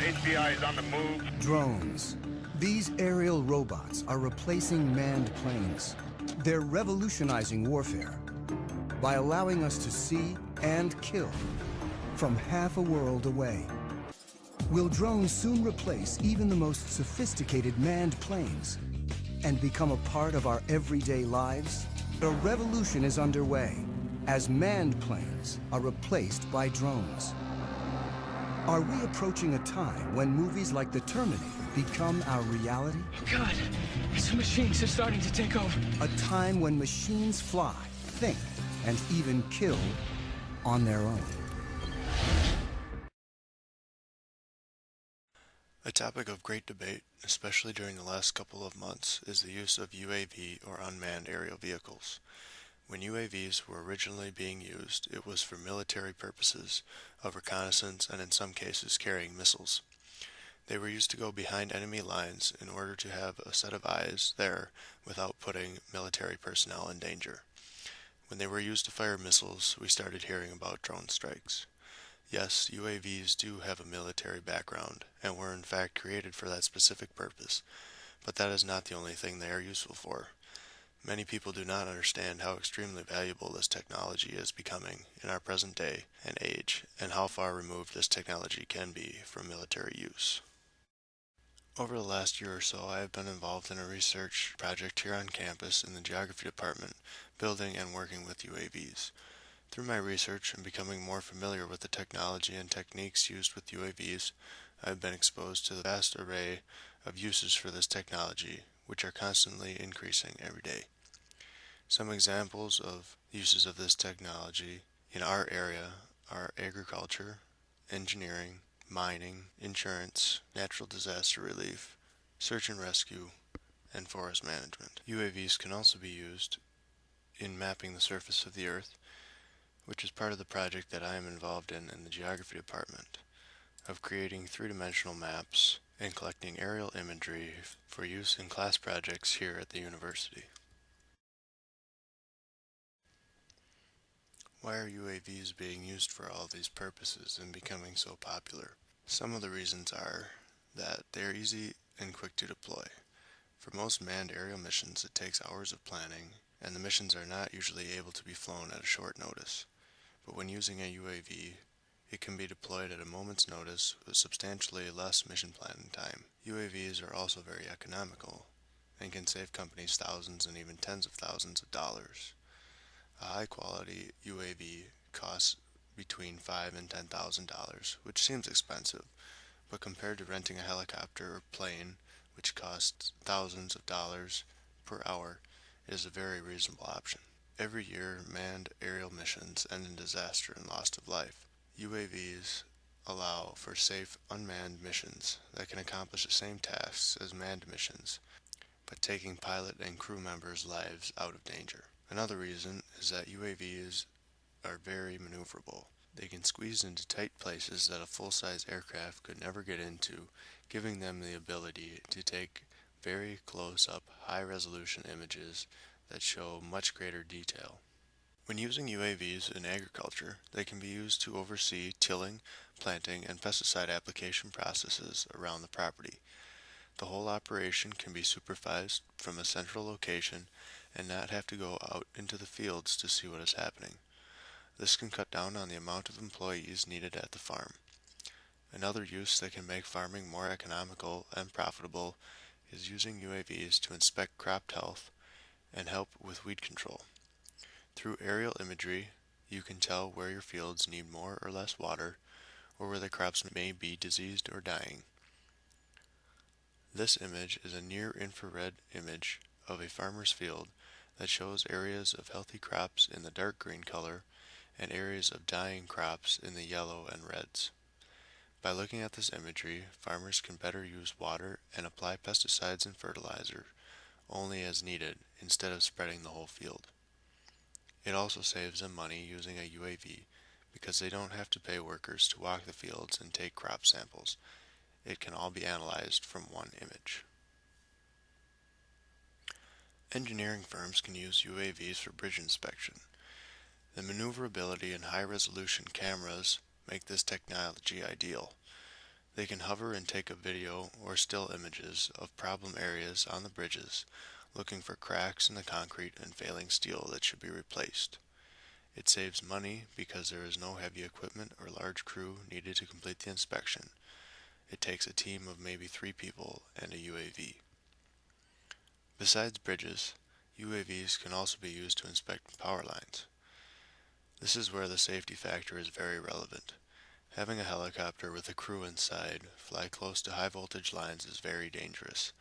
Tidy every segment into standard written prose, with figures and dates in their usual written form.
HPI is on the move. Drones. These aerial robots are replacing manned planes. They're revolutionizing warfare by allowing us to see and kill from half a world away. Will drones soon replace even the most sophisticated manned planes and become a part of our everyday lives? A revolution is underway as manned planes are replaced by drones. Are we approaching a time when movies like The Terminator become our reality? God, some machines are starting to take over. A time when machines fly, think, and even kill on their own. A topic of great debate, especially during the last couple of months, is the use of UAV or unmanned aerial vehicles. When UAVs were originally being used, it was for military purposes of reconnaissance and in some cases carrying missiles. They were used to go behind enemy lines in order to have a set of eyes there without putting military personnel in danger. When they were used to fire missiles, we started hearing about drone strikes. Yes, UAVs do have a military background and were in fact created for that specific purpose, but that is not the only thing they are useful for. Many people do not understand how extremely valuable this technology is becoming in our present day and age, and how far removed this technology can be from military use. Over the last year or so, I have been involved in a research project here on campus in the geography department, building and working with UAVs. Through my research and becoming more familiar with the technology and techniques used with UAVs, I have been exposed to the vast array of uses for this technology, which are constantly increasing every day. Some examples of uses of this technology in our area are agriculture, engineering, mining, insurance, natural disaster relief, search and rescue, and forest management. UAVs can also be used in mapping the surface of the Earth, which is part of the project that I am involved in the geography department, of creating three-dimensional maps and collecting aerial imagery for use in class projects here at the university. Why are UAVs being used for all these purposes and becoming so popular? Some of the reasons are that they are easy and quick to deploy. For most manned aerial missions, it takes hours of planning, and the missions are not usually able to be flown at a short notice. But when using a UAV, it can be deployed at a moment's notice with substantially less mission planning time. UAVs are also very economical and can save companies thousands and even tens of thousands of dollars. A high-quality UAV costs between $5,000 and $10,000, which seems expensive, but compared to renting a helicopter or plane, which costs thousands of dollars per hour, it is a very reasonable option. Every year, manned aerial missions end in disaster and loss of life. UAVs allow for safe, unmanned missions that can accomplish the same tasks as manned missions, but taking pilot and crew members' lives out of danger. Another reason is that UAVs are very maneuverable. They can squeeze into tight places that a full-size aircraft could never get into, giving them the ability to take very close-up, high-resolution images that show much greater detail. When using UAVs in agriculture, they can be used to oversee tilling, planting, and pesticide application processes around the property. The whole operation can be supervised from a central location and not have to go out into the fields to see what is happening. This can cut down on the amount of employees needed at the farm. Another use that can make farming more economical and profitable is using UAVs to inspect crop health and help with weed control. Through aerial imagery, you can tell where your fields need more or less water, or where the crops may be diseased or dying. This image is a near-infrared image of a farmer's field that shows areas of healthy crops in the dark green color and areas of dying crops in the yellow and reds. By looking at this imagery, farmers can better use water and apply pesticides and fertilizer only as needed instead of spreading the whole field. It also saves them money using a UAV because they don't have to pay workers to walk the fields and take crop samples. It can all be analyzed from one image. Engineering firms can use UAVs for bridge inspection. The maneuverability and high-resolution cameras make this technology ideal. They can hover and take a video or still images of problem areas on the bridges, looking for cracks in the concrete and failing steel that should be replaced. It saves money because there is no heavy equipment or large crew needed to complete the inspection. It takes a team of maybe 3 people and a UAV. Besides bridges, UAVs can also be used to inspect power lines. This is where the safety factor is very relevant. Having a helicopter with a crew inside fly close to high voltage lines is very dangerous.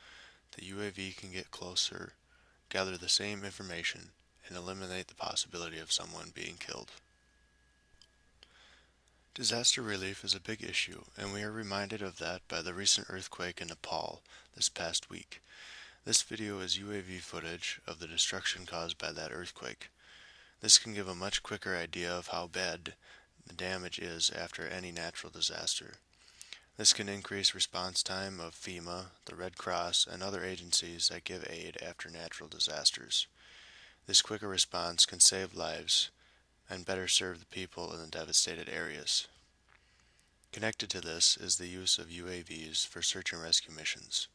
The UAV can get closer, gather the same information, and eliminate the possibility of someone being killed. Disaster relief is a big issue, and we are reminded of that by the recent earthquake in Nepal this past week. This video is UAV footage of the destruction caused by that earthquake. This can give a much quicker idea of how bad the damage is after any natural disaster. This can increase response time of FEMA, the Red Cross, and other agencies that give aid after natural disasters. This quicker response can save lives and better serve the people in the devastated areas. Connected to this is the use of UAVs for search and rescue missions.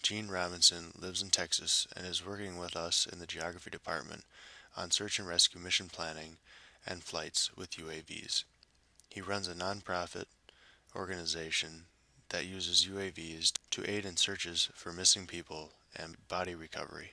Gene Robinson lives in Texas and is working with us in the Geography Department on search and rescue mission planning and flights with UAVs. He runs a nonprofit organization that uses UAVs to aid in searches for missing people and body recovery.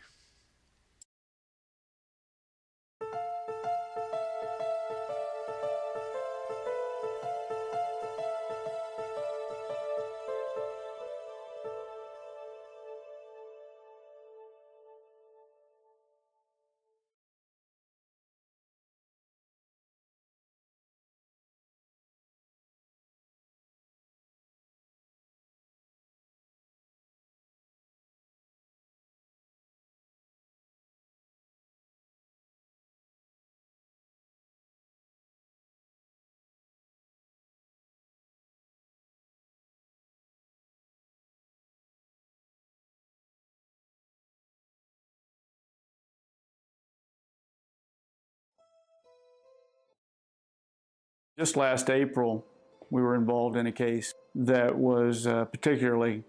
Just last April, we were involved in a case that was particularly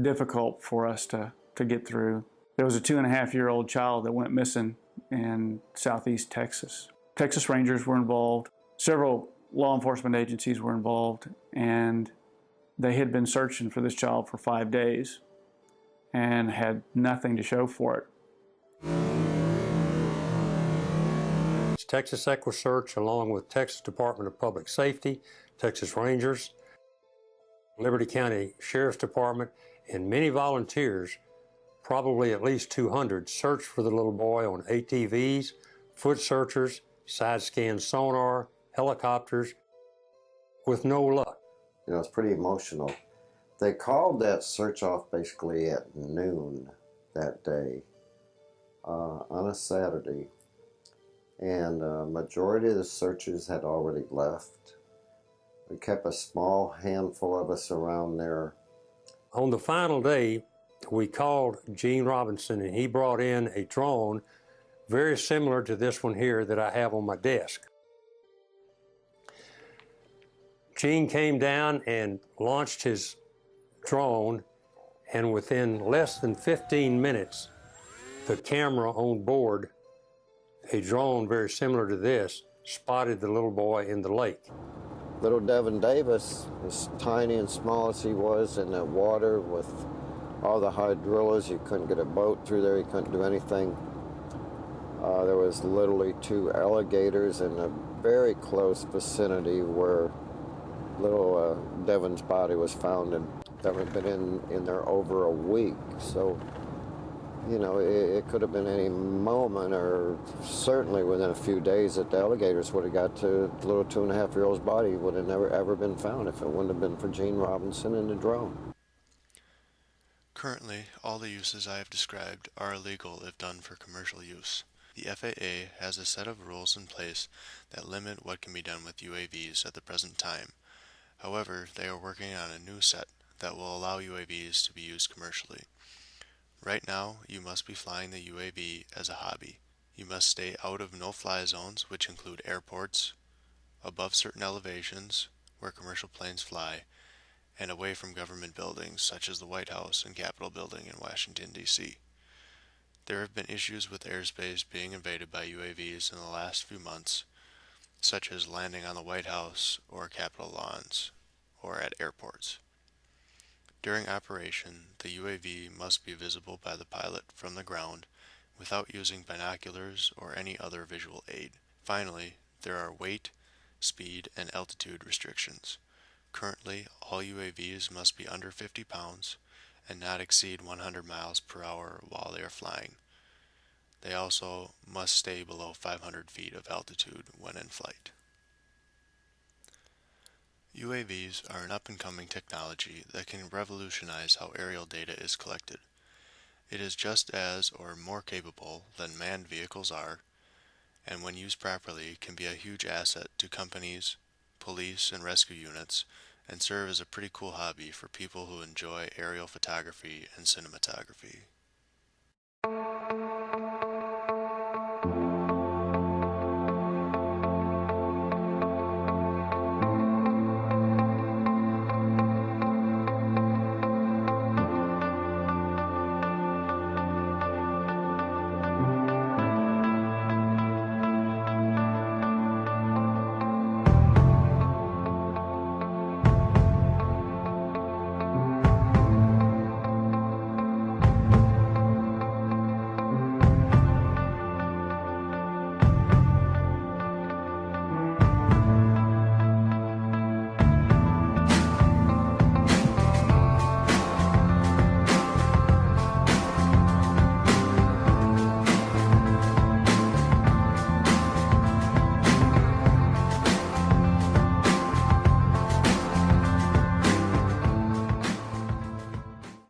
difficult for us to get through. There was a 2.5-year-old child that went missing in southeast Texas. Texas Rangers were involved, several law enforcement agencies were involved, and they had been searching for this child for 5 days and had nothing to show for it. Texas EquiSearch, along with Texas Department of Public Safety, Texas Rangers, Liberty County Sheriff's Department, and many volunteers, probably at least 200, searched for the little boy on ATVs, foot searchers, side-scan sonar, helicopters, with no luck. You know, it's pretty emotional. They called that search off basically at noon that day on a Saturday. And majority of the searchers had already left. We kept a small handful of us around there. On the final day, we called Gene Robinson, and he brought in a drone very similar to this one here that I have on my desk. Gene came down and launched his drone, and within less than 15 minutes, the camera on board, a drone very similar to this, spotted the little boy in the lake. Little Devin Davis, as tiny and small as he was in the water with all the hydrillas, you couldn't get a boat through there, you couldn't do anything. There was literally 2 alligators in a very close vicinity where little Devin's body was found, and that had been in there over a week. So, you know, it could have been any moment, or certainly within a few days, that the alligators would have got to the little 2.5-year-old's body. Would have never ever been found if it wouldn't have been for Gene Robinson and the drone. Currently, all the uses I have described are illegal if done for commercial use. The FAA has a set of rules in place that limit what can be done with UAVs at the present time. However, they are working on a new set that will allow UAVs to be used commercially. Right now, you must be flying the UAV as a hobby. You must stay out of no-fly zones, which include airports, above certain elevations where commercial planes fly, and away from government buildings such as the White House and Capitol Building in Washington, D.C. There have been issues with airspace being invaded by UAVs in the last few months, such as landing on the White House or Capitol lawns, or at airports. During operation, the UAV must be visible by the pilot from the ground without using binoculars or any other visual aid. Finally, there are weight, speed, and altitude restrictions. Currently, all UAVs must be under 50 pounds and not exceed 100 miles per hour while they are flying. They also must stay below 500 feet of altitude when in flight. UAVs are an up-and-coming technology that can revolutionize how aerial data is collected. It is just as or more capable than manned vehicles are, and when used properly can be a huge asset to companies, police, and rescue units, and serve as a pretty cool hobby for people who enjoy aerial photography and cinematography.